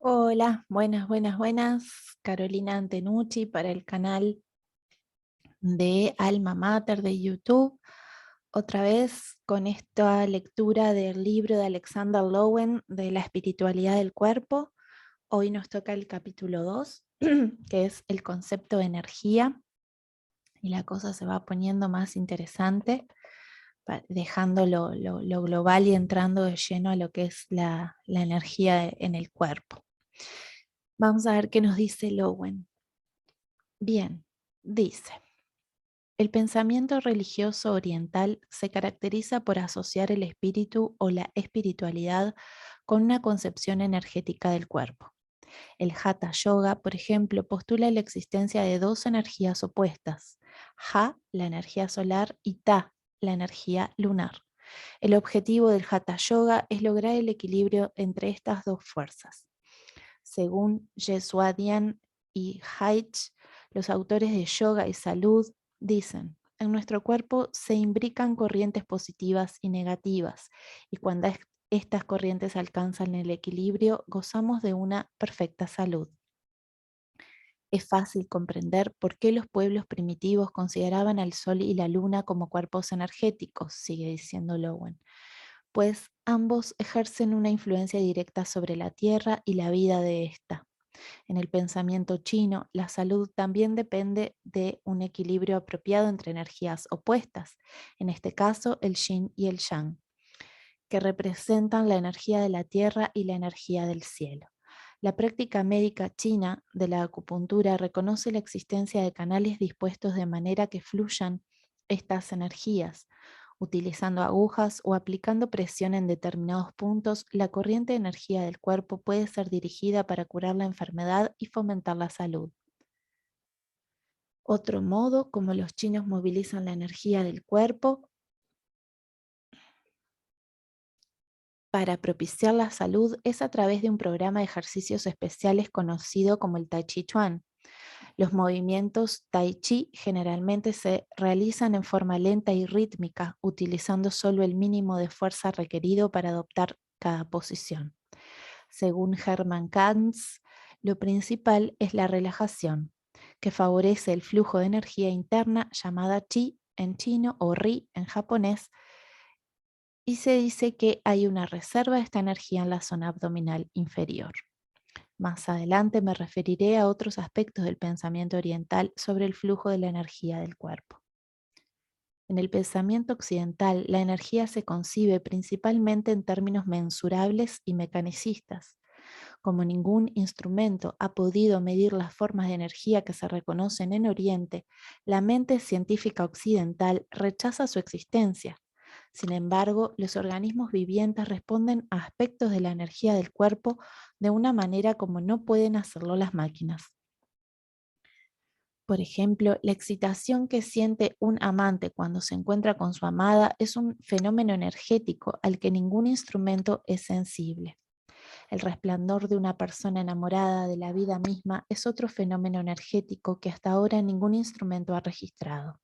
Hola, buenas. Carolina Antenucci para el canal de Alma Mater de YouTube. Otra vez con esta lectura del libro de Alexander Lowen de la espiritualidad del cuerpo. Hoy nos toca el capítulo 2, que es el concepto de energía, y la cosa se va poniendo más interesante, dejando lo global y entrando de lleno a lo que es la energía en el cuerpo. Vamos a ver qué nos dice Lowen. Bien, dice, el pensamiento religioso oriental se caracteriza por asociar el espíritu o la espiritualidad con una concepción energética del cuerpo. El Hatha Yoga, por ejemplo, postula la existencia de dos energías opuestas, Ha, la energía solar, y Ta, la energía lunar. El objetivo del Hatha Yoga es lograr el equilibrio entre estas dos fuerzas. Según Jeswadian y Haidt, los autores de Yoga y Salud, dicen, en nuestro cuerpo se imbrican corrientes positivas y negativas, y cuando estas corrientes alcanzan el equilibrio, gozamos de una perfecta salud. Es fácil comprender por qué los pueblos primitivos consideraban al Sol y la Luna como cuerpos energéticos, sigue diciendo Lowen, pues ambos ejercen una influencia directa sobre la Tierra y la vida de ésta. En el pensamiento chino, la salud también depende de un equilibrio apropiado entre energías opuestas, en este caso el yin y el yang, que representan la energía de la tierra y la energía del cielo. La práctica médica china de la acupuntura reconoce la existencia de canales dispuestos de manera que fluyan estas energías. Utilizando agujas o aplicando presión en determinados puntos, la corriente de energía del cuerpo puede ser dirigida para curar la enfermedad y fomentar la salud. Otro modo, como los chinos movilizan la energía del cuerpo para propiciar la salud, es a través de un programa de ejercicios especiales conocido como el Tai Chi Chuan. Los movimientos Tai Chi generalmente se realizan en forma lenta y rítmica, utilizando solo el mínimo de fuerza requerido para adoptar cada posición. Según Hermann Kantz, lo principal es la relajación, que favorece el flujo de energía interna llamada Chi en chino o Ri en japonés, y se dice que hay una reserva de esta energía en la zona abdominal inferior. Más adelante me referiré a otros aspectos del pensamiento oriental sobre el flujo de la energía del cuerpo. En el pensamiento occidental, la energía se concibe principalmente en términos mensurables y mecanicistas. Como ningún instrumento ha podido medir las formas de energía que se reconocen en Oriente, la mente científica occidental rechaza su existencia. Sin embargo, los organismos vivientes responden a aspectos de la energía del cuerpo de una manera como no pueden hacerlo las máquinas. Por ejemplo, la excitación que siente un amante cuando se encuentra con su amada es un fenómeno energético al que ningún instrumento es sensible. El resplandor de una persona enamorada de la vida misma es otro fenómeno energético que hasta ahora ningún instrumento ha registrado.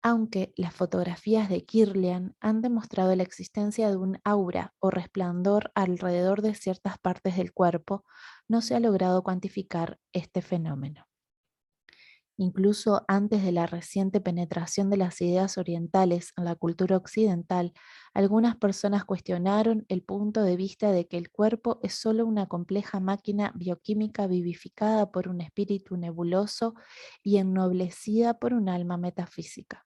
Aunque las fotografías de Kirlian han demostrado la existencia de un aura o resplandor alrededor de ciertas partes del cuerpo, no se ha logrado cuantificar este fenómeno. Incluso antes de la reciente penetración de las ideas orientales en la cultura occidental, algunas personas cuestionaron el punto de vista de que el cuerpo es solo una compleja máquina bioquímica vivificada por un espíritu nebuloso y ennoblecida por un alma metafísica.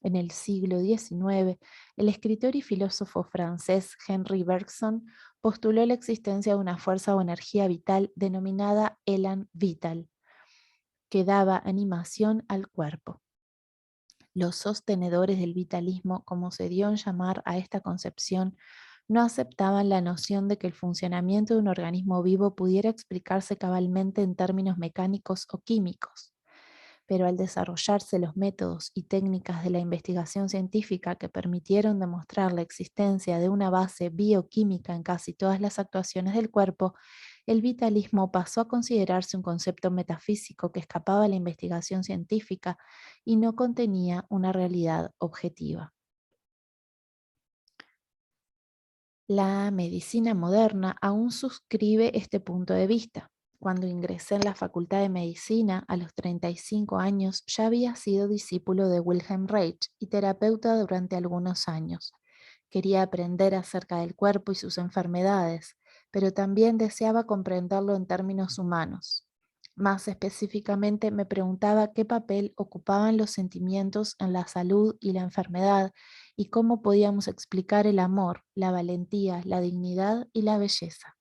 En el siglo XIX, el escritor y filósofo francés Henri Bergson postuló la existencia de una fuerza o energía vital denominada élan vital, que daba animación al cuerpo. Los sostenedores del vitalismo, como se dio en llamar a esta concepción, no aceptaban la noción de que el funcionamiento de un organismo vivo pudiera explicarse cabalmente en términos mecánicos o químicos. Pero al desarrollarse los métodos y técnicas de la investigación científica que permitieron demostrar la existencia de una base bioquímica en casi todas las actuaciones del cuerpo, el vitalismo pasó a considerarse un concepto metafísico que escapaba a la investigación científica y no contenía una realidad objetiva. La medicina moderna aún suscribe este punto de vista. Cuando ingresé en la Facultad de Medicina a los 35 años, ya había sido discípulo de Wilhelm Reich y terapeuta durante algunos años. Quería aprender acerca del cuerpo y sus enfermedades, pero también deseaba comprenderlo en términos humanos. Más específicamente, me preguntaba qué papel ocupaban los sentimientos en la salud y la enfermedad y cómo podíamos explicar el amor, la valentía, la dignidad y la belleza.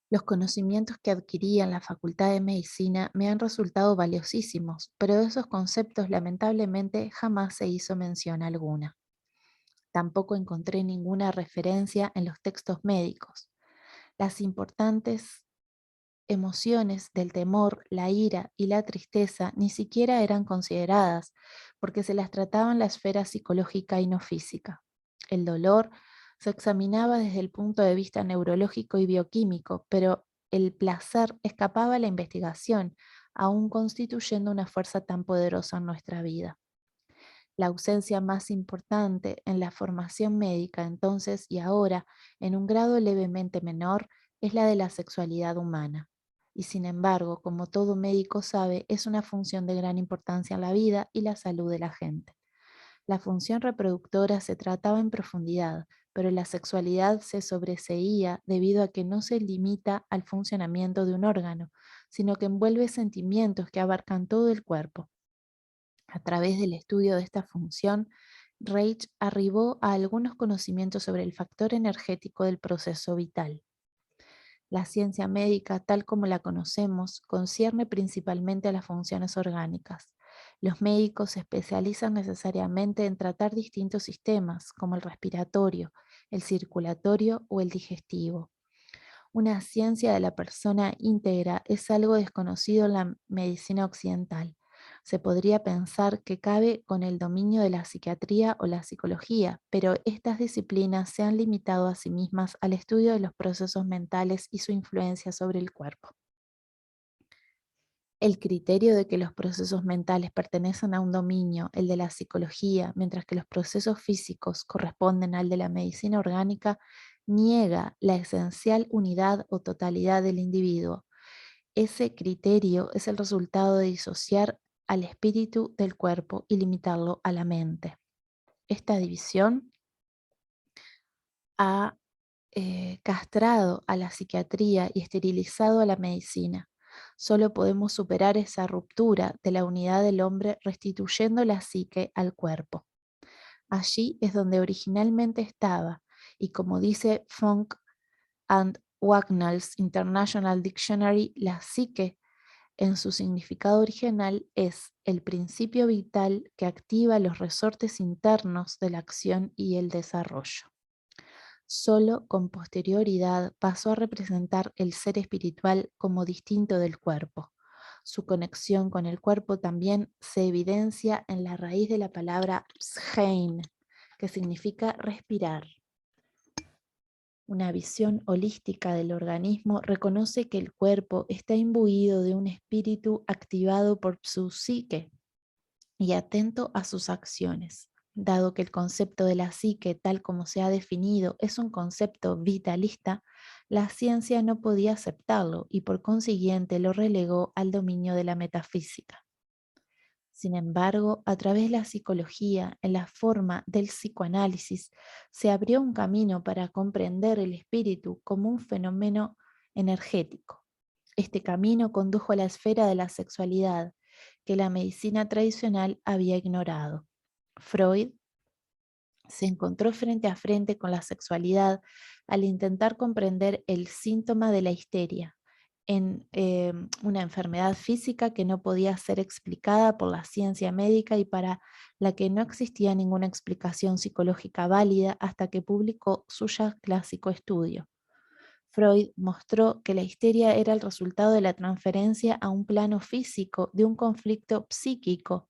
Los conocimientos que adquirí en la Facultad de Medicina me han resultado valiosísimos, pero de esos conceptos lamentablemente jamás se hizo mención alguna. Tampoco encontré ninguna referencia en los textos médicos. Las importantes emociones del temor, la ira y la tristeza ni siquiera eran consideradas, porque se las trataba en la esfera psicológica y no física. El dolor se examinaba desde el punto de vista neurológico y bioquímico, pero el placer escapaba a la investigación, aún constituyendo una fuerza tan poderosa en nuestra vida. La ausencia más importante en la formación médica entonces y ahora, en un grado levemente menor, es la de la sexualidad humana. Y sin embargo, como todo médico sabe, es una función de gran importancia en la vida y la salud de la gente. La función reproductora se trataba en profundidad, pero la sexualidad se sobreseía debido a que no se limita al funcionamiento de un órgano, sino que envuelve sentimientos que abarcan todo el cuerpo. A través del estudio de esta función, Reich arribó a algunos conocimientos sobre el factor energético del proceso vital. La ciencia médica, tal como la conocemos, concierne principalmente a las funciones orgánicas. Los médicos se especializan necesariamente en tratar distintos sistemas, como el respiratorio, el circulatorio o el digestivo. Una ciencia de la persona íntegra es algo desconocido en la medicina occidental. Se podría pensar que cabe con el dominio de la psiquiatría o la psicología, pero estas disciplinas se han limitado a sí mismas al estudio de los procesos mentales y su influencia sobre el cuerpo. El criterio de que los procesos mentales pertenecen a un dominio, el de la psicología, mientras que los procesos físicos corresponden al de la medicina orgánica, niega la esencial unidad o totalidad del individuo. Ese criterio es el resultado de disociar al espíritu del cuerpo y limitarlo a la mente. Esta división ha castrado a la psiquiatría y esterilizado a la medicina. Solo podemos superar esa ruptura de la unidad del hombre restituyendo la psique al cuerpo. Allí es donde originalmente estaba, y como dice Funk and Wagnall's International Dictionary, la psique en su significado original es el principio vital que activa los resortes internos de la acción y el desarrollo. Solo con posterioridad pasó a representar el ser espiritual como distinto del cuerpo. Su conexión con el cuerpo también se evidencia en la raíz de la palabra Pschein, que significa respirar. Una visión holística del organismo reconoce que el cuerpo está imbuido de un espíritu activado por su psique y atento a sus acciones. Dado que el concepto de la psique, tal como se ha definido, es un concepto vitalista, la ciencia no podía aceptarlo y por consiguiente lo relegó al dominio de la metafísica. Sin embargo, a través de la psicología, en la forma del psicoanálisis, se abrió un camino para comprender el espíritu como un fenómeno energético. Este camino condujo a la esfera de la sexualidad, que la medicina tradicional había ignorado. Freud se encontró frente a frente con la sexualidad al intentar comprender el síntoma de la histeria, en una enfermedad física que no podía ser explicada por la ciencia médica y para la que no existía ninguna explicación psicológica válida hasta que publicó su ya clásico estudio. Freud mostró que la histeria era el resultado de la transferencia a un plano físico de un conflicto psíquico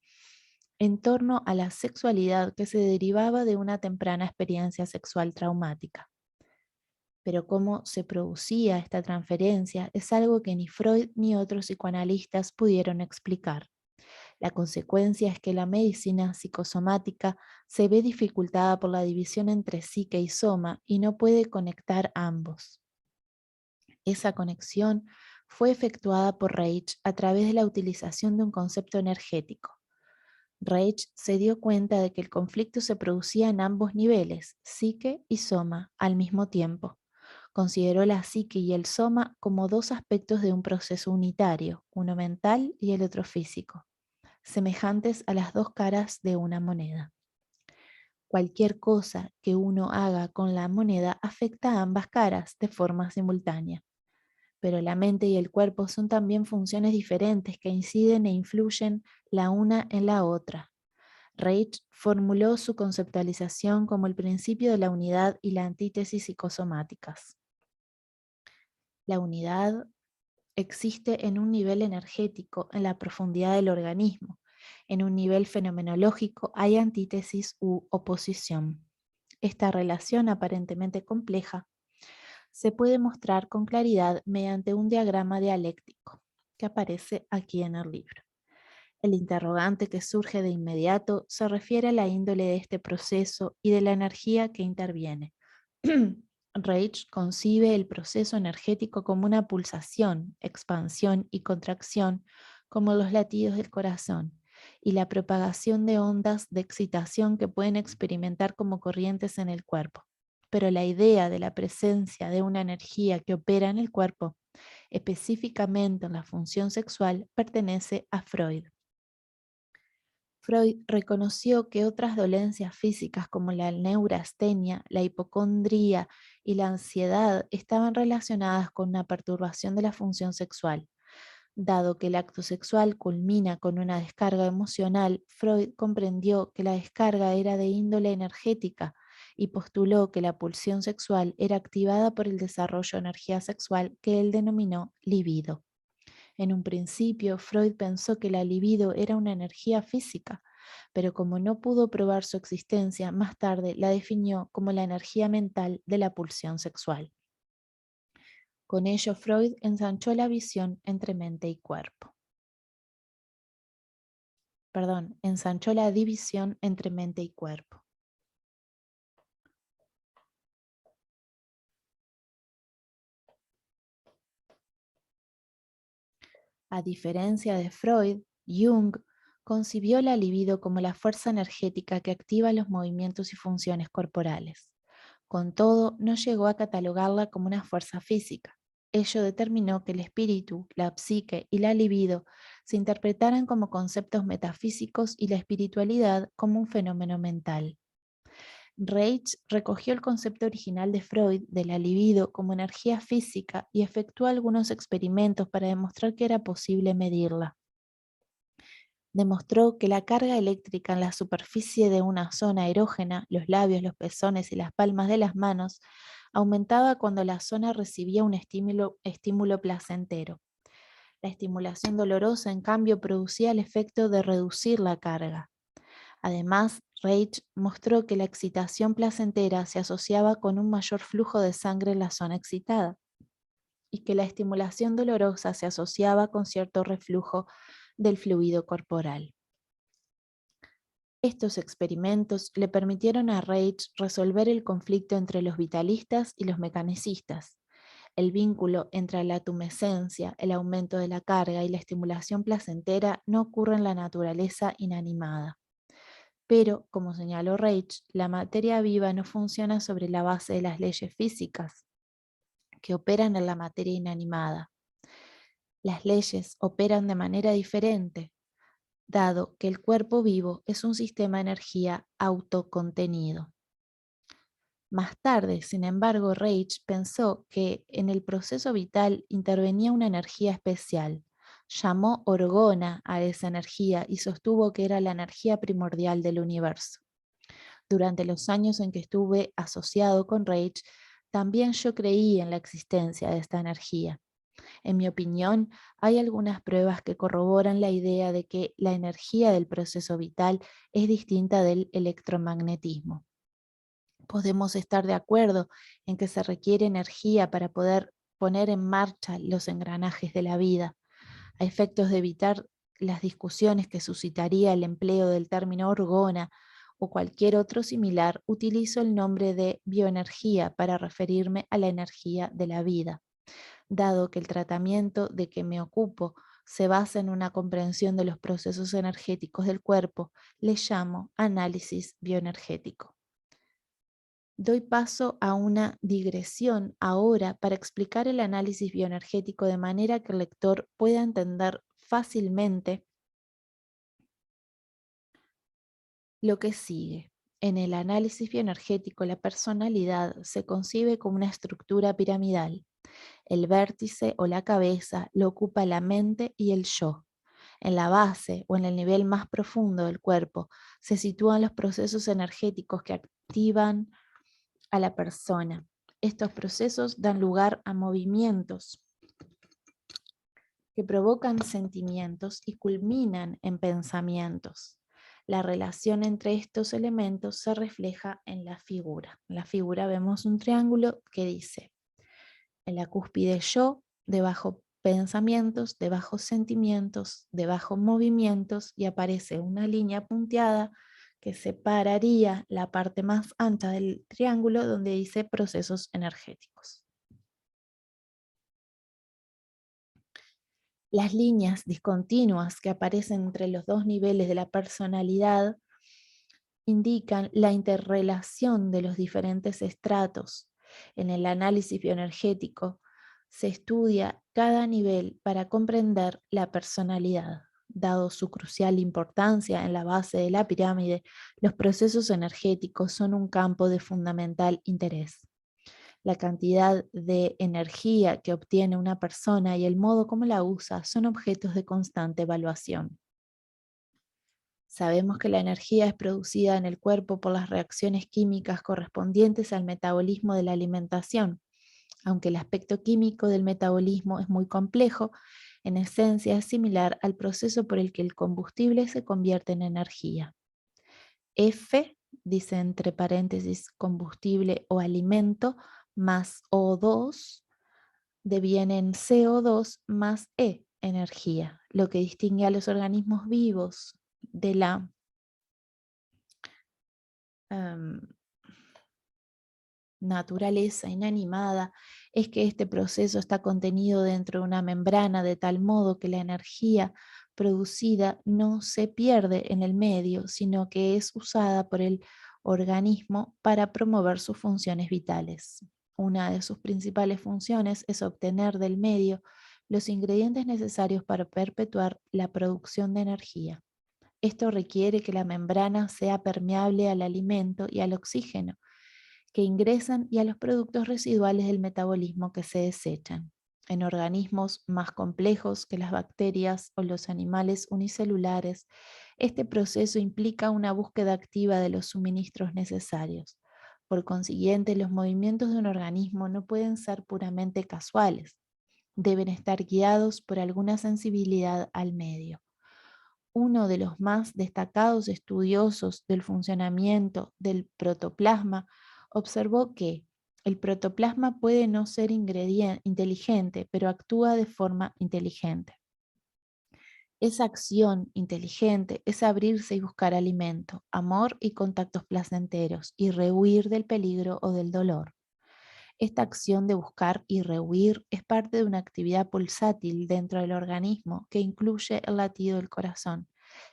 en torno a la sexualidad que se derivaba de una temprana experiencia sexual traumática. Pero cómo se producía esta transferencia es algo que ni Freud ni otros psicoanalistas pudieron explicar. La consecuencia es que la medicina psicosomática se ve dificultada por la división entre psique y soma y no puede conectar ambos. Esa conexión fue efectuada por Reich a través de la utilización de un concepto energético. Reich se dio cuenta de que el conflicto se producía en ambos niveles, psique y soma, al mismo tiempo. Consideró la psique y el soma como dos aspectos de un proceso unitario, uno mental y el otro físico, semejantes a las dos caras de una moneda. Cualquier cosa que uno haga con la moneda afecta a ambas caras de forma simultánea. Pero la mente y el cuerpo son también funciones diferentes que inciden e influyen la una en la otra. Reich formuló su conceptualización como el principio de la unidad y la antítesis psicosomáticas. La unidad existe en un nivel energético, en la profundidad del organismo. En un nivel fenomenológico hay antítesis u oposición. Esta relación aparentemente compleja se puede mostrar con claridad mediante un diagrama dialéctico que aparece aquí en el libro. El interrogante que surge de inmediato se refiere a la índole de este proceso y de la energía que interviene. Reich concibe el proceso energético como una pulsación, expansión y contracción, como los latidos del corazón, y la propagación de ondas de excitación que pueden experimentar como corrientes en el cuerpo. Pero la idea de la presencia de una energía que opera en el cuerpo, específicamente en la función sexual, pertenece a Freud. Freud reconoció que otras dolencias físicas como la neurastenia, la hipocondría y la ansiedad estaban relacionadas con una perturbación de la función sexual. Dado que el acto sexual culmina con una descarga emocional, Freud comprendió que la descarga era de índole energética y postuló que la pulsión sexual era activada por el desarrollo de energía sexual que él denominó libido. En un principio, Freud pensó que la libido era una energía física, pero como no pudo probar su existencia, más tarde la definió como la energía mental de la pulsión sexual. Con ello, Freud ensanchó la visión entre mente y cuerpo. Ensanchó la división entre mente y cuerpo. A diferencia de Freud, Jung concibió la libido como la fuerza energética que activa los movimientos y funciones corporales. Con todo, no llegó a catalogarla como una fuerza física. Ello determinó que el espíritu, la psique y la libido se interpretaran como conceptos metafísicos y la espiritualidad como un fenómeno mental. Reich recogió el concepto original de Freud de la libido como energía física y efectuó algunos experimentos para demostrar que era posible medirla. Demostró que la carga eléctrica en la superficie de una zona erógena, los labios, los pezones y las palmas de las manos, aumentaba cuando la zona recibía un estímulo placentero. La estimulación dolorosa, en cambio, producía el efecto de reducir la carga. Además, Reich mostró que la excitación placentera se asociaba con un mayor flujo de sangre en la zona excitada y que la estimulación dolorosa se asociaba con cierto reflujo del fluido corporal. Estos experimentos le permitieron a Reich resolver el conflicto entre los vitalistas y los mecanicistas. El vínculo entre la tumescencia, el aumento de la carga y la estimulación placentera no ocurre en la naturaleza inanimada. Pero, como señaló Reich, la materia viva no funciona sobre la base de las leyes físicas que operan en la materia inanimada. Las leyes operan de manera diferente, dado que el cuerpo vivo es un sistema de energía autocontenido. Más tarde, sin embargo, Reich pensó que en el proceso vital intervenía una energía especial. Llamó orgona a esa energía y sostuvo que era la energía primordial del universo. Durante los años en que estuve asociado con Reich, también yo creí en la existencia de esta energía. En mi opinión, hay algunas pruebas que corroboran la idea de que la energía del proceso vital es distinta del electromagnetismo. Podemos estar de acuerdo en que se requiere energía para poder poner en marcha los engranajes de la vida, a efectos de evitar las discusiones que suscitaría el empleo del término orgona o cualquier otro similar, utilizo el nombre de bioenergía para referirme a la energía de la vida. Dado que el tratamiento de que me ocupo se basa en una comprensión de los procesos energéticos del cuerpo, le llamo análisis bioenergético. Doy paso a una digresión ahora para explicar el análisis bioenergético de manera que el lector pueda entender fácilmente lo que sigue. En el análisis bioenergético, la personalidad se concibe como una estructura piramidal. El vértice o la cabeza lo ocupa la mente y el yo. En la base o en el nivel más profundo del cuerpo se sitúan los procesos energéticos que activan a la persona. Estos procesos dan lugar a movimientos que provocan sentimientos y culminan en pensamientos. La relación entre estos elementos se refleja en la figura. En la figura vemos un triángulo que dice, en la cúspide yo, debajo pensamientos, debajo sentimientos, debajo movimientos y aparece una línea punteada que separaría la parte más ancha del triángulo donde dice procesos energéticos. Las líneas discontinuas que aparecen entre los dos niveles de la personalidad indican la interrelación de los diferentes estratos. En el análisis bioenergético se estudia cada nivel para comprender la personalidad. Dado su crucial importancia en la base de la pirámide, los procesos energéticos son un campo de fundamental interés. La cantidad de energía que obtiene una persona y el modo como la usa son objetos de constante evaluación. Sabemos que la energía es producida en el cuerpo por las reacciones químicas correspondientes al metabolismo de la alimentación. Aunque el aspecto químico del metabolismo es muy complejo, en esencia es similar al proceso por el que el combustible se convierte en energía. F, dice entre paréntesis combustible o alimento, más O2, devienen CO2 más E, energía, lo que distingue a los organismos vivos de la naturaleza inanimada es que este proceso está contenido dentro de una membrana de tal modo que la energía producida no se pierde en el medio, sino que es usada por el organismo para promover sus funciones vitales. Una de sus principales funciones es obtener del medio los ingredientes necesarios para perpetuar la producción de energía. Esto requiere que la membrana sea permeable al alimento y al oxígeno que ingresan y a los productos residuales del metabolismo que se desechan. En organismos más complejos que las bacterias o los animales unicelulares, este proceso implica una búsqueda activa de los suministros necesarios. Por consiguiente, los movimientos de un organismo no pueden ser puramente casuales. Deben estar guiados por alguna sensibilidad al medio. Uno de los más destacados estudiosos del funcionamiento del protoplasma observó que el protoplasma puede no ser inteligente, pero actúa de forma inteligente. Esa acción inteligente es abrirse y buscar alimento, amor y contactos placenteros, y rehuir del peligro o del dolor. Esta acción de buscar y rehuir es parte de una actividad pulsátil dentro del organismo que incluye el latido del corazón,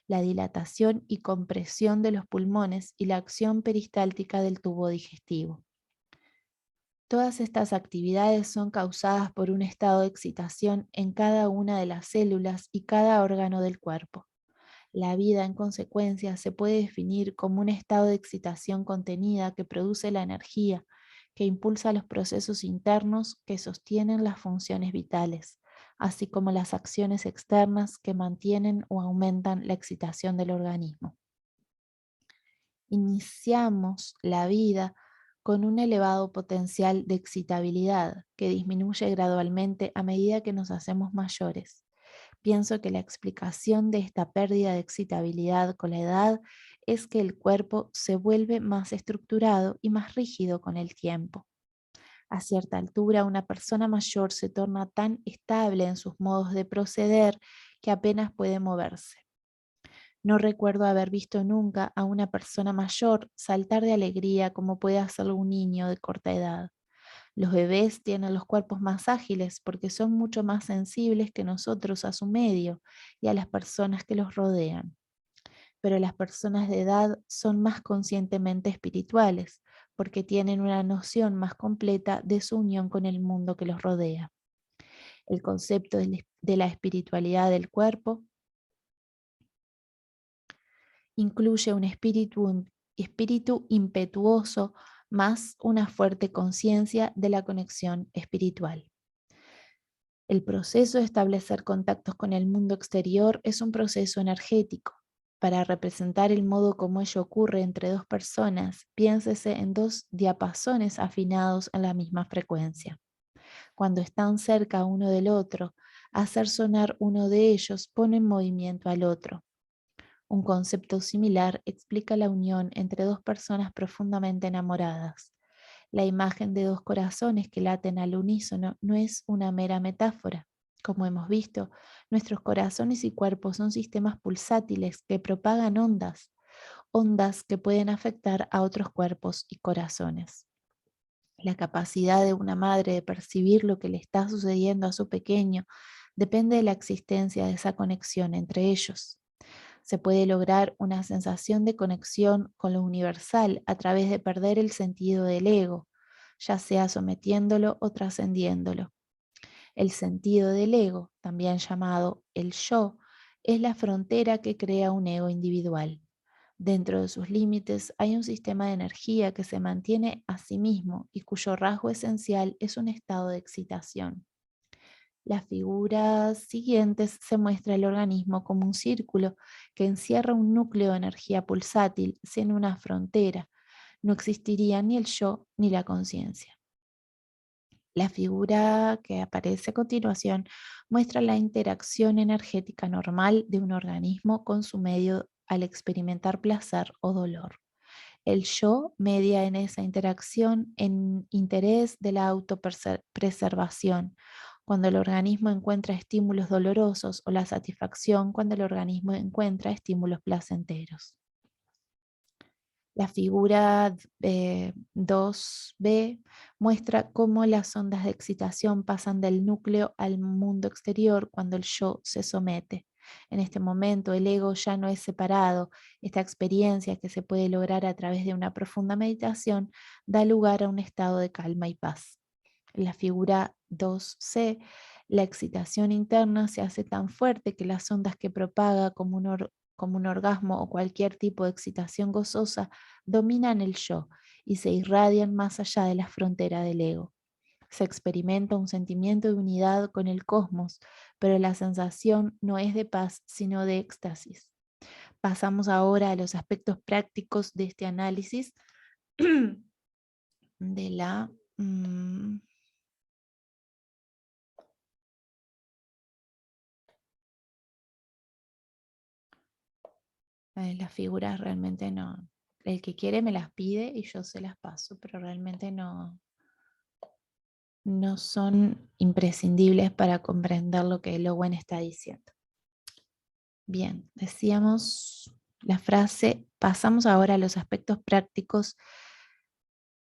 la dilatación y compresión de los pulmones y la acción peristáltica del tubo digestivo. Todas estas actividades son causadas por un estado de excitación en cada una de las células y cada órgano del cuerpo. La vida, en consecuencia, se puede definir como un estado de excitación contenida que produce la energía, que impulsa los procesos internos que sostienen las funciones vitales, así como las acciones externas que mantienen o aumentan la excitación del organismo. Iniciamos la vida con un elevado potencial de excitabilidad que disminuye gradualmente a medida que nos hacemos mayores. Pienso que la explicación de esta pérdida de excitabilidad con la edad es que el cuerpo se vuelve más estructurado y más rígido con el tiempo. A cierta altura, una persona mayor se torna tan estable en sus modos de proceder que apenas puede moverse. No recuerdo haber visto nunca a una persona mayor saltar de alegría como puede hacerlo un niño de corta edad. Los bebés tienen los cuerpos más ágiles porque son mucho más sensibles que nosotros a su medio y a las personas que los rodean. Pero las personas de edad son más conscientemente espirituales porque tienen una noción más completa de su unión con el mundo que los rodea. El concepto de la espiritualidad del cuerpo incluye un espíritu impetuoso más una fuerte conciencia de la conexión espiritual. El proceso de establecer contactos con el mundo exterior es un proceso energético. Para representar el modo como ello ocurre entre dos personas, piénsese en dos diapasones afinados a la misma frecuencia. Cuando están cerca uno del otro, hacer sonar uno de ellos pone en movimiento al otro. Un concepto similar explica la unión entre dos personas profundamente enamoradas. La imagen de dos corazones que laten al unísono no es una mera metáfora. Como hemos visto, nuestros corazones y cuerpos son sistemas pulsátiles que propagan ondas, ondas que pueden afectar a otros cuerpos y corazones. La capacidad de una madre de percibir lo que le está sucediendo a su pequeño depende de la existencia de esa conexión entre ellos. Se puede lograr una sensación de conexión con lo universal a través de perder el sentido del ego, ya sea sometiéndolo o trascendiéndolo. El sentido del ego, también llamado el yo, es la frontera que crea un ego individual. Dentro de sus límites hay un sistema de energía que se mantiene a sí mismo y cuyo rasgo esencial es un estado de excitación. Las figuras siguientes se muestra el organismo como un círculo que encierra un núcleo de energía pulsátil sin una frontera. No existiría ni el yo ni la conciencia. La figura que aparece a continuación muestra la interacción energética normal de un organismo con su medio al experimentar placer o dolor. El yo media en esa interacción en interés de la autopreservación, cuando el organismo encuentra estímulos dolorosos, o la satisfacción cuando el organismo encuentra estímulos placenteros. La figura 2b muestra cómo las ondas de excitación pasan del núcleo al mundo exterior cuando el yo se somete. En este momento el ego ya no es separado. Esta experiencia, que se puede lograr a través de una profunda meditación, da lugar a un estado de calma y paz. En la figura 2c, la excitación interna se hace tan fuerte que las ondas que propaga como un orgasmo o cualquier tipo de excitación gozosa dominan el yo y se irradian más allá de la frontera del ego. Se experimenta un sentimiento de unidad con el cosmos, pero la sensación no es de paz, sino de éxtasis. Pasamos ahora a los aspectos prácticos de este análisis de la... las figuras realmente no. El que quiere me las pide y yo se las paso, pero realmente no son imprescindibles para comprender lo que Lowen está diciendo. Bien, decíamos la frase, pasamos ahora a los aspectos prácticos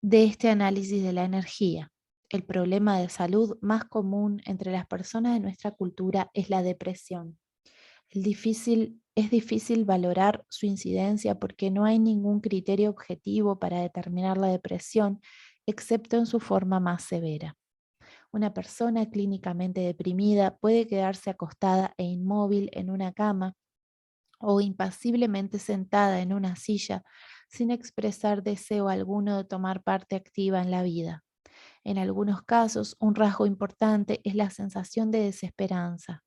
de este análisis de la energía. El problema de salud más común entre las personas de nuestra cultura es la depresión. Es difícil valorar su incidencia porque no hay ningún criterio objetivo para determinar la depresión, excepto en su forma más severa. Una persona clínicamente deprimida puede quedarse acostada e inmóvil en una cama o impasiblemente sentada en una silla sin expresar deseo alguno de tomar parte activa en la vida. En algunos casos, un rasgo importante es la sensación de desesperanza.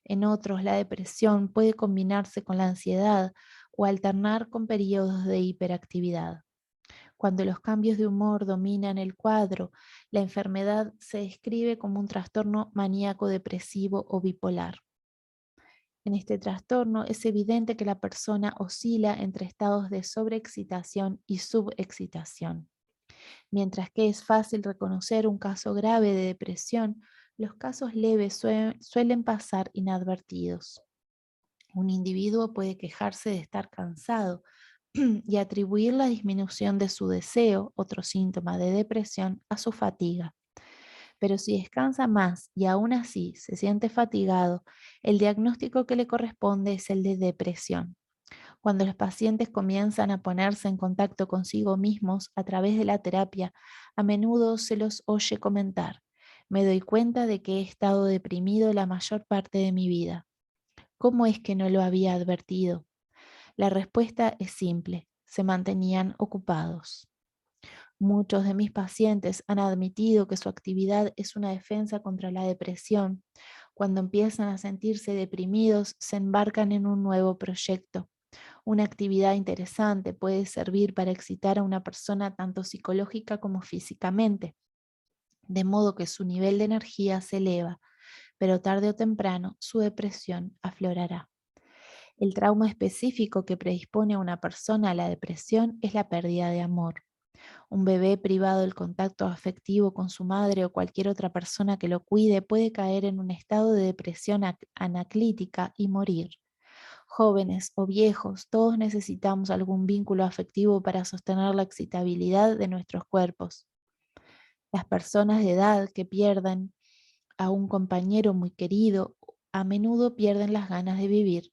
En otros, la depresión puede combinarse con la ansiedad o alternar con periodos de hiperactividad. Cuando los cambios de humor dominan el cuadro, la enfermedad se describe como un trastorno maníaco depresivo o bipolar. En este trastorno es evidente que la persona oscila entre estados de sobreexcitación y subexcitación. Mientras que es fácil reconocer un caso grave de depresión, Los casos leves suelen pasar inadvertidos. Un individuo puede quejarse de estar cansado y atribuir la disminución de su deseo, otro síntoma de depresión, a su fatiga. Pero si descansa más y aún así se siente fatigado, el diagnóstico que le corresponde es el de depresión. Cuando los pacientes comienzan a ponerse en contacto consigo mismos a través de la terapia, a menudo se los oye comentar: me doy cuenta de que he estado deprimido la mayor parte de mi vida. ¿Cómo es que no lo había advertido? La respuesta es simple: se mantenían ocupados. Muchos de mis pacientes han admitido que su actividad es una defensa contra la depresión. Cuando empiezan a sentirse deprimidos, se embarcan en un nuevo proyecto. Una actividad interesante puede servir para excitar a una persona tanto psicológica como físicamente, de modo que su nivel de energía se eleva, pero tarde o temprano su depresión aflorará. El trauma específico que predispone a una persona a la depresión es la pérdida de amor. Un bebé privado del contacto afectivo con su madre o cualquier otra persona que lo cuide puede caer en un estado de depresión anaclítica y morir. Jóvenes o viejos, todos necesitamos algún vínculo afectivo para sostener la excitabilidad de nuestros cuerpos. Las personas de edad que pierden a un compañero muy querido a menudo pierden las ganas de vivir.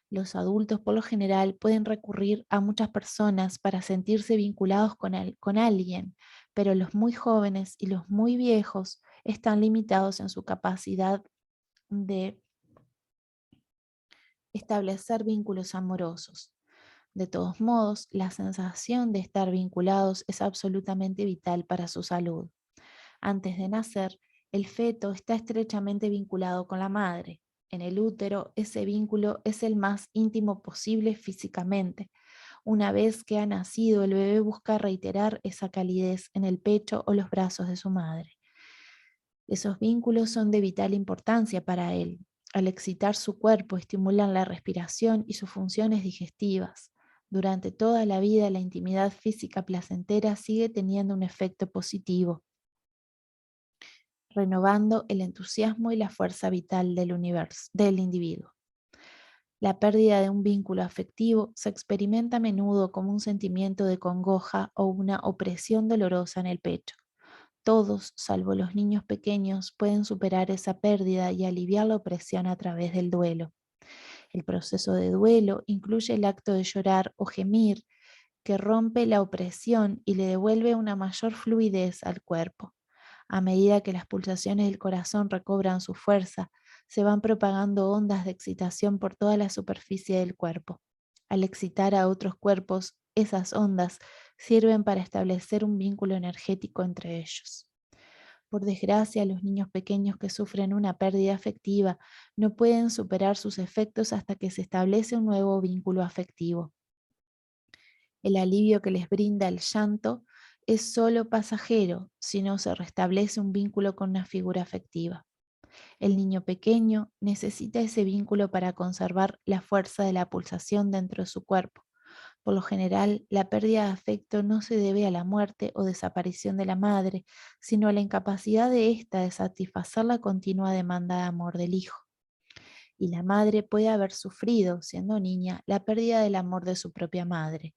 Los adultos por lo general pueden recurrir a muchas personas para sentirse vinculados con alguien, pero los muy jóvenes y los muy viejos están limitados en su capacidad de establecer vínculos amorosos. De todos modos, la sensación de estar vinculados es absolutamente vital para su salud. Antes de nacer, el feto está estrechamente vinculado con la madre. En el útero, ese vínculo es el más íntimo posible físicamente. Una vez que ha nacido, el bebé busca reiterar esa calidez en el pecho o los brazos de su madre. Esos vínculos son de vital importancia para él. Al excitar su cuerpo, estimulan la respiración y sus funciones digestivas. Durante toda la vida, la intimidad física placentera sigue teniendo un efecto positivo, renovando el entusiasmo y la fuerza vital del universo, del individuo. La pérdida de un vínculo afectivo se experimenta a menudo como un sentimiento de congoja o una opresión dolorosa en el pecho. Todos, salvo los niños pequeños, pueden superar esa pérdida y aliviar la opresión a través del duelo. El proceso de duelo incluye el acto de llorar o gemir, que rompe la opresión y le devuelve una mayor fluidez al cuerpo. A medida que las pulsaciones del corazón recobran su fuerza, se van propagando ondas de excitación por toda la superficie del cuerpo. Al excitar a otros cuerpos, esas ondas sirven para establecer un vínculo energético entre ellos. Por desgracia, los niños pequeños que sufren una pérdida afectiva no pueden superar sus efectos hasta que se establece un nuevo vínculo afectivo. El alivio que les brinda el llanto es solo pasajero si no se restablece un vínculo con una figura afectiva. El niño pequeño necesita ese vínculo para conservar la fuerza de la pulsación dentro de su cuerpo. Por lo general, la pérdida de afecto no se debe a la muerte o desaparición de la madre, sino a la incapacidad de ésta de satisfacer la continua demanda de amor del hijo. Y la madre puede haber sufrido, siendo niña, la pérdida del amor de su propia madre.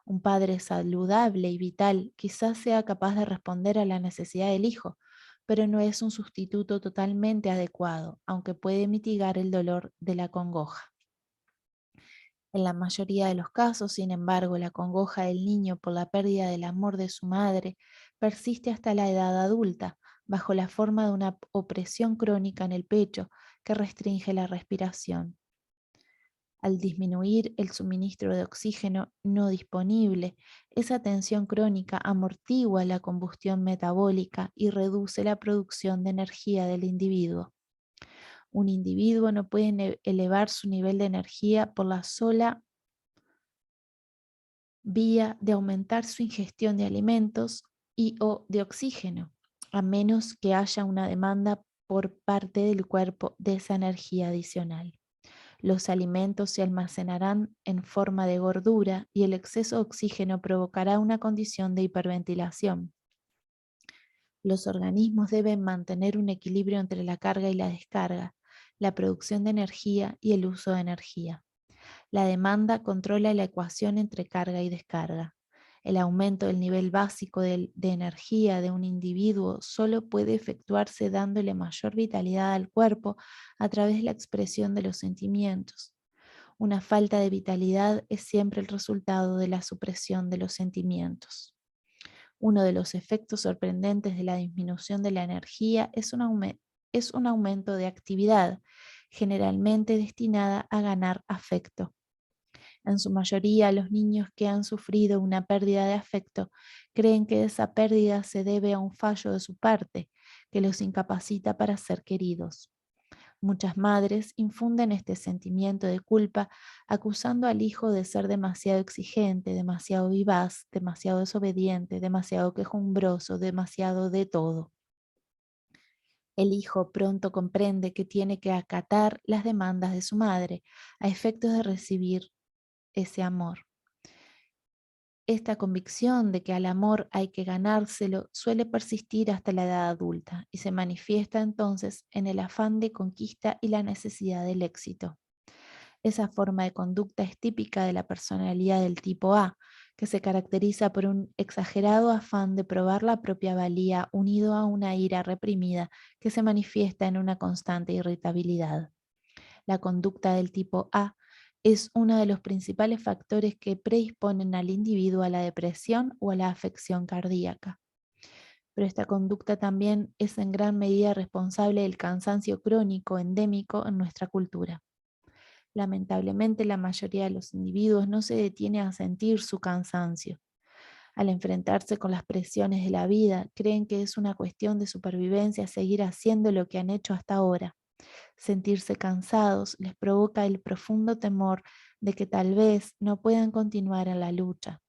Un padre saludable y vital quizás sea capaz de responder a la necesidad del hijo, pero no es un sustituto totalmente adecuado, aunque puede mitigar el dolor de la congoja. En la mayoría de los casos, sin embargo, la congoja del niño por la pérdida del amor de su madre persiste hasta la edad adulta, bajo la forma de una opresión crónica en el pecho que restringe la respiración. Al disminuir el suministro de oxígeno no disponible, esa tensión crónica amortigua la combustión metabólica y reduce la producción de energía del individuo. Un individuo no puede elevar su nivel de energía por la sola vía de aumentar su ingestión de alimentos y o de oxígeno, a menos que haya una demanda por parte del cuerpo de esa energía adicional. Los alimentos se almacenarán en forma de gordura y el exceso de oxígeno provocará una condición de hiperventilación. Los organismos deben mantener un equilibrio entre la carga y la descarga, la producción de energía y el uso de energía. La demanda controla la ecuación entre carga y descarga. El aumento del nivel básico de energía de un individuo solo puede efectuarse dándole mayor vitalidad al cuerpo a través de la expresión de los sentimientos. Una falta de vitalidad es siempre el resultado de la supresión de los sentimientos. Uno de los efectos sorprendentes de la disminución de la energía es un aumento de actividad, generalmente destinada a ganar afecto. En su mayoría, los niños que han sufrido una pérdida de afecto creen que esa pérdida se debe a un fallo de su parte, que los incapacita para ser queridos. Muchas madres infunden este sentimiento de culpa acusando al hijo de ser demasiado exigente, demasiado vivaz, demasiado desobediente, demasiado quejumbroso, demasiado de todo. El hijo pronto comprende que tiene que acatar las demandas de su madre a efectos de recibir ese amor. Esta convicción de que al amor hay que ganárselo suele persistir hasta la edad adulta y se manifiesta entonces en el afán de conquista y la necesidad del éxito. Esa forma de conducta es típica de la personalidad del tipo A, que se caracteriza por un exagerado afán de probar la propia valía unido a una ira reprimida que se manifiesta en una constante irritabilidad. La conducta del tipo A es uno de los principales factores que predisponen al individuo a la depresión o a la afección cardíaca. Pero esta conducta también es en gran medida responsable del cansancio crónico endémico en nuestra cultura. Lamentablemente, la mayoría de los individuos no se detiene a sentir su cansancio. Al enfrentarse con las presiones de la vida, creen que es una cuestión de supervivencia seguir haciendo lo que han hecho hasta ahora. Sentirse cansados les provoca el profundo temor de que tal vez no puedan continuar en la lucha.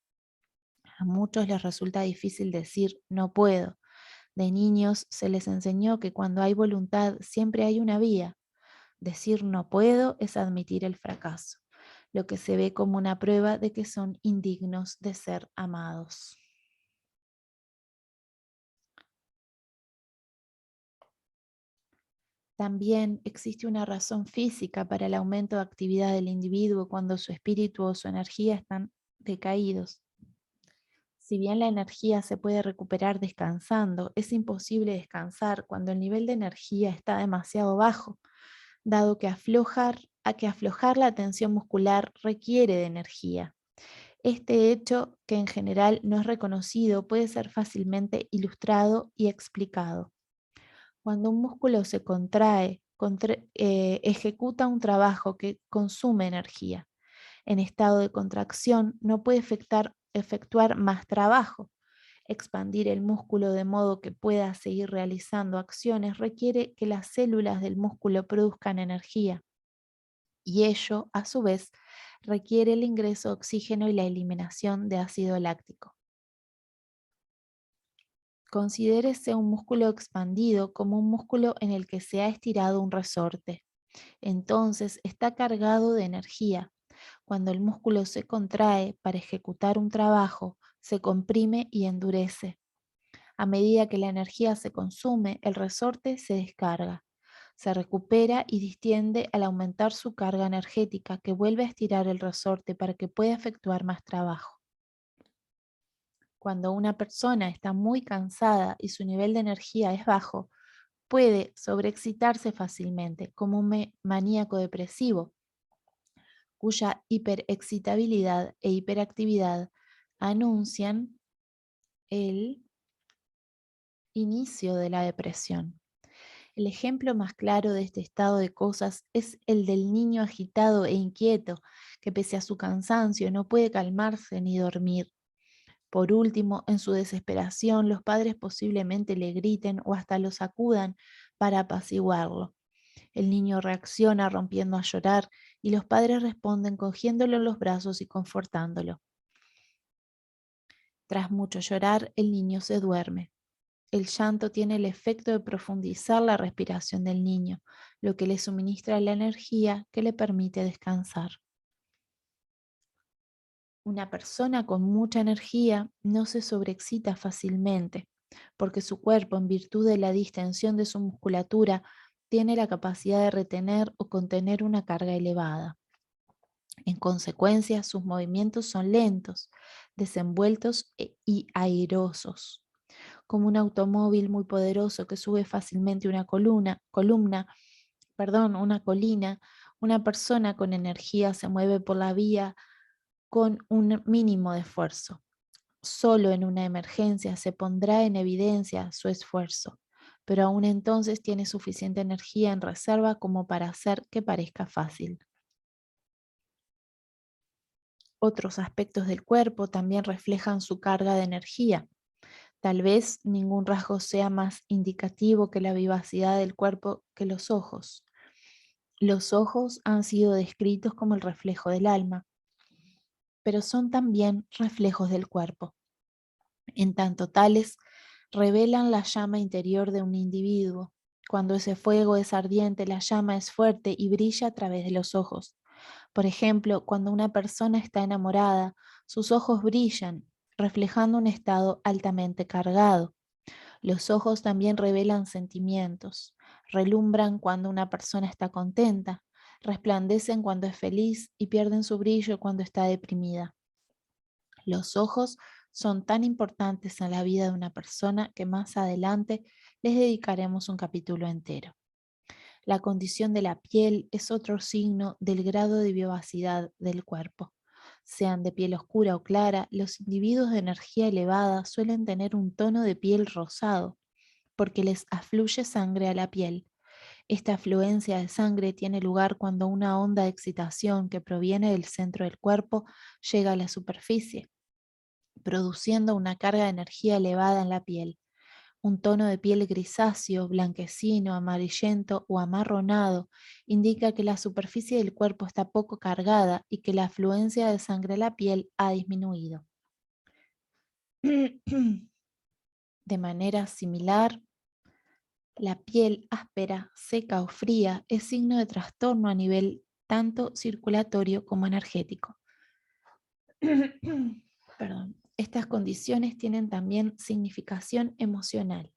A muchos les resulta difícil decir no puedo. De niños se les enseñó que cuando hay voluntad siempre hay una vía. Decir no puedo es admitir el fracaso, lo que se ve como una prueba de que son indignos de ser amados. También existe una razón física para el aumento de actividad del individuo cuando su espíritu o su energía están decaídos. Si bien la energía se puede recuperar descansando, es imposible descansar cuando el nivel de energía está demasiado bajo, dado que aflojar la tensión muscular requiere de energía. Este hecho, que en general no es reconocido, puede ser fácilmente ilustrado y explicado. Cuando un músculo se contrae, ejecuta un trabajo que consume energía. En estado de contracción no puede efectuar más trabajo. Expandir el músculo de modo que pueda seguir realizando acciones requiere que las células del músculo produzcan energía y ello, a su vez, requiere el ingreso de oxígeno y la eliminación de ácido láctico. Considérese un músculo expandido como un músculo en el que se ha estirado un resorte. Entonces está cargado de energía. Cuando el músculo se contrae para ejecutar un trabajo, se comprime y endurece. A medida que la energía se consume, el resorte se descarga, se recupera y distiende al aumentar su carga energética, que vuelve a estirar el resorte para que pueda efectuar más trabajo. Cuando una persona está muy cansada y su nivel de energía es bajo, puede sobreexcitarse fácilmente, como un maníaco depresivo, cuya hiperexcitabilidad e hiperactividad anuncian el inicio de la depresión. El ejemplo más claro de este estado de cosas es el del niño agitado e inquieto, que pese a su cansancio no puede calmarse ni dormir. Por último, en su desesperación, los padres posiblemente le griten o hasta lo sacudan para apaciguarlo. El niño reacciona rompiendo a llorar y los padres responden cogiéndolo en los brazos y confortándolo. Tras mucho llorar, el niño se duerme. El llanto tiene el efecto de profundizar la respiración del niño, lo que le suministra la energía que le permite descansar. Una persona con mucha energía no se sobreexcita fácilmente. porque su cuerpo, en virtud de la distensión de su musculatura, tiene la capacidad de retener o contener una carga elevada. En consecuencia, sus movimientos son lentos, desenvueltos y airosos. Como un automóvil muy poderoso que sube fácilmente una colina, una persona con energía se mueve por la vía con un mínimo de esfuerzo. Solo en una emergencia se pondrá en evidencia su esfuerzo, pero aún entonces tiene suficiente energía en reserva como para hacer que parezca fácil. Otros aspectos del cuerpo también reflejan su carga de energía. Tal vez ningún rasgo sea más indicativo que la vivacidad del cuerpo que los ojos. Los ojos han sido descritos como el reflejo del alma, pero son también reflejos del cuerpo. En tanto tales, revelan la llama interior de un individuo. Cuando ese fuego es ardiente, la llama es fuerte y brilla a través de los ojos. Por ejemplo, cuando una persona está enamorada, sus ojos brillan, reflejando un estado altamente cargado. Los ojos también revelan sentimientos, relumbran cuando una persona está contenta, resplandecen cuando es feliz y pierden su brillo cuando está deprimida. Los ojos son tan importantes en la vida de una persona que más adelante les dedicaremos un capítulo entero. La condición de la piel es otro signo del grado de vivacidad del cuerpo. Sean de piel oscura o clara, los individuos de energía elevada suelen tener un tono de piel rosado, porque les afluye sangre a la piel. Esta afluencia de sangre tiene lugar cuando una onda de excitación que proviene del centro del cuerpo llega a la superficie, produciendo una carga de energía elevada en la piel. Un tono de piel grisáceo, blanquecino, amarillento o amarronado indica que la superficie del cuerpo está poco cargada y que la afluencia de sangre a la piel ha disminuido. De manera similar, la piel áspera, seca o fría es signo de trastorno a nivel tanto circulatorio como energético. Perdón. Estas condiciones tienen también significación emocional.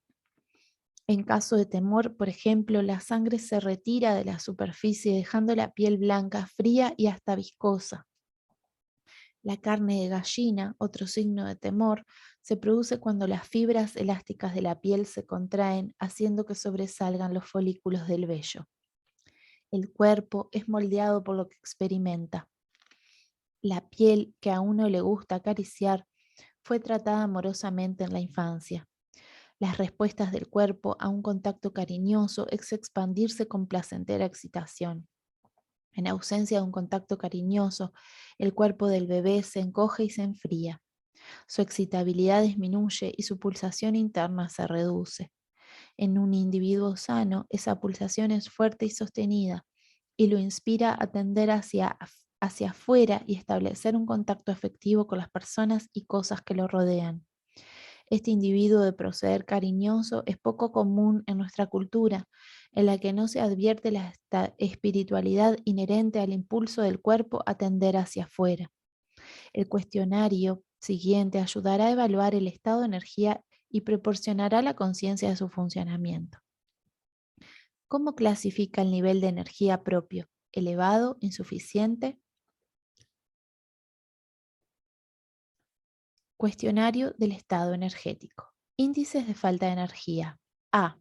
En caso de temor, por ejemplo, la sangre se retira de la superficie dejando la piel blanca, fría y hasta viscosa. La carne de gallina, otro signo de temor, se produce cuando las fibras elásticas de la piel se contraen, haciendo que sobresalgan los folículos del vello. El cuerpo es moldeado por lo que experimenta. La piel que a uno le gusta acariciar fue tratada amorosamente en la infancia. Las respuestas del cuerpo a un contacto cariñoso es expandirse con placentera excitación. En ausencia de un contacto cariñoso, el cuerpo del bebé se encoge y se enfría. Su excitabilidad disminuye y su pulsación interna se reduce. En un individuo sano, esa pulsación es fuerte y sostenida y lo inspira a tender hacia afuera y establecer un contacto afectivo con las personas y cosas que lo rodean. Este individuo de proceder cariñoso es poco común en nuestra cultura, en la que no se advierte la espiritualidad inherente al impulso del cuerpo a tender hacia afuera. El cuestionario siguiente ayudará a evaluar el estado de energía y proporcionará la conciencia de su funcionamiento. ¿Cómo clasifica el nivel de energía propio? ¿Elevado? ¿Insuficiente? Cuestionario del estado energético. Índices de falta de energía. A.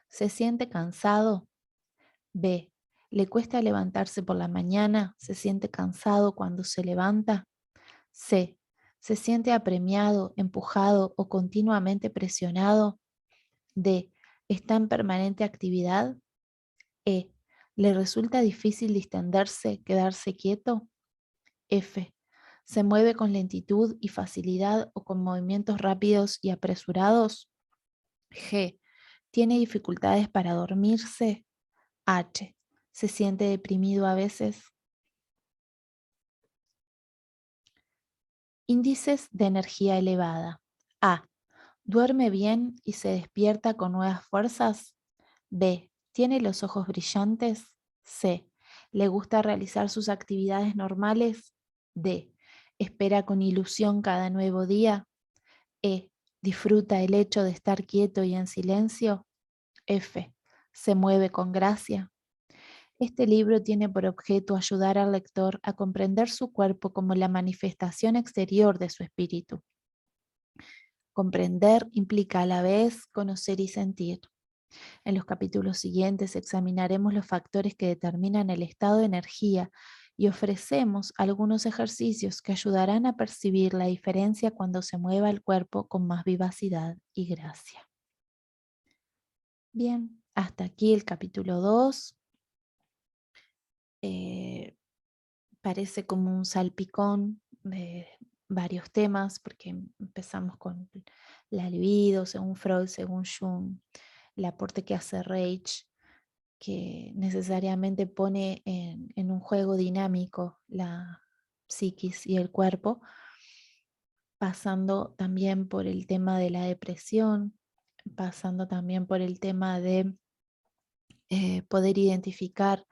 ¿Se siente cansado? B. ¿Le cuesta levantarse por la mañana? ¿Se siente cansado cuando se levanta? C. ¿Se siente apremiado, empujado o continuamente presionado? D. ¿Está en permanente actividad? E. ¿Le resulta difícil distenderse, quedarse quieto? F. ¿Se mueve con lentitud y facilidad o con movimientos rápidos y apresurados? G. ¿Tiene dificultades para dormirse? H. ¿Se siente deprimido a veces? Índices de energía elevada. A. ¿Duerme bien y se despierta con nuevas fuerzas? B. ¿Tiene los ojos brillantes? C. ¿Le gusta realizar sus actividades normales? D. ¿Espera con ilusión cada nuevo día? E. disfruta el hecho de estar quieto y en silencio. F. Se mueve con gracia. Este libro tiene por objeto ayudar al lector a comprender su cuerpo como la manifestación exterior de su espíritu. Comprender implica a la vez conocer y sentir. En los capítulos siguientes examinaremos los factores que determinan el estado de energía y ofrecemos algunos ejercicios que ayudarán a percibir la diferencia cuando se mueva el cuerpo con más vivacidad y gracia. Bien, hasta aquí el capítulo 2. Parece como un salpicón de varios temas, porque empezamos con la libido, según Freud, según Jung, el aporte que hace Reich, que necesariamente pone en un juego dinámico la psiquis y el cuerpo, pasando también por el tema de la depresión, pasando también por el tema de poder identificar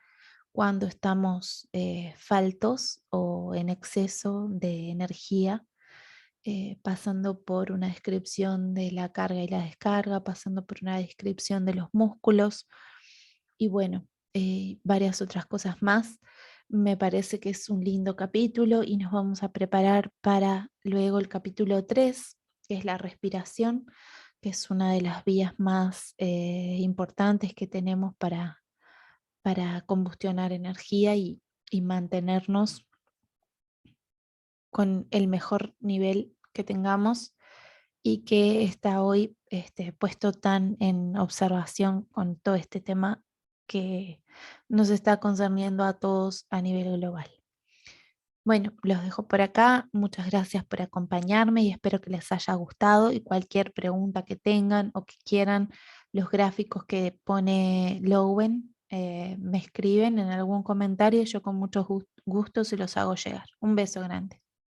cuando estamos faltos o en exceso de energía, pasando por una descripción de la carga y la descarga, pasando por una descripción de los músculos y bueno, varias otras cosas más. Me parece que es un lindo capítulo y nos vamos a preparar para luego el capítulo 3, que es la respiración, que es una de las vías más importantes que tenemos para combustionar energía y mantenernos con el mejor nivel que tengamos y que está hoy puesto tan en observación con todo este tema que nos está concerniendo a todos a nivel global. Bueno, los dejo por acá. Muchas gracias por acompañarme y espero que les haya gustado y cualquier pregunta que tengan o que quieran, los gráficos que pone Lowen, me escriben en algún comentario y yo con mucho gusto se los hago llegar. Un beso grande.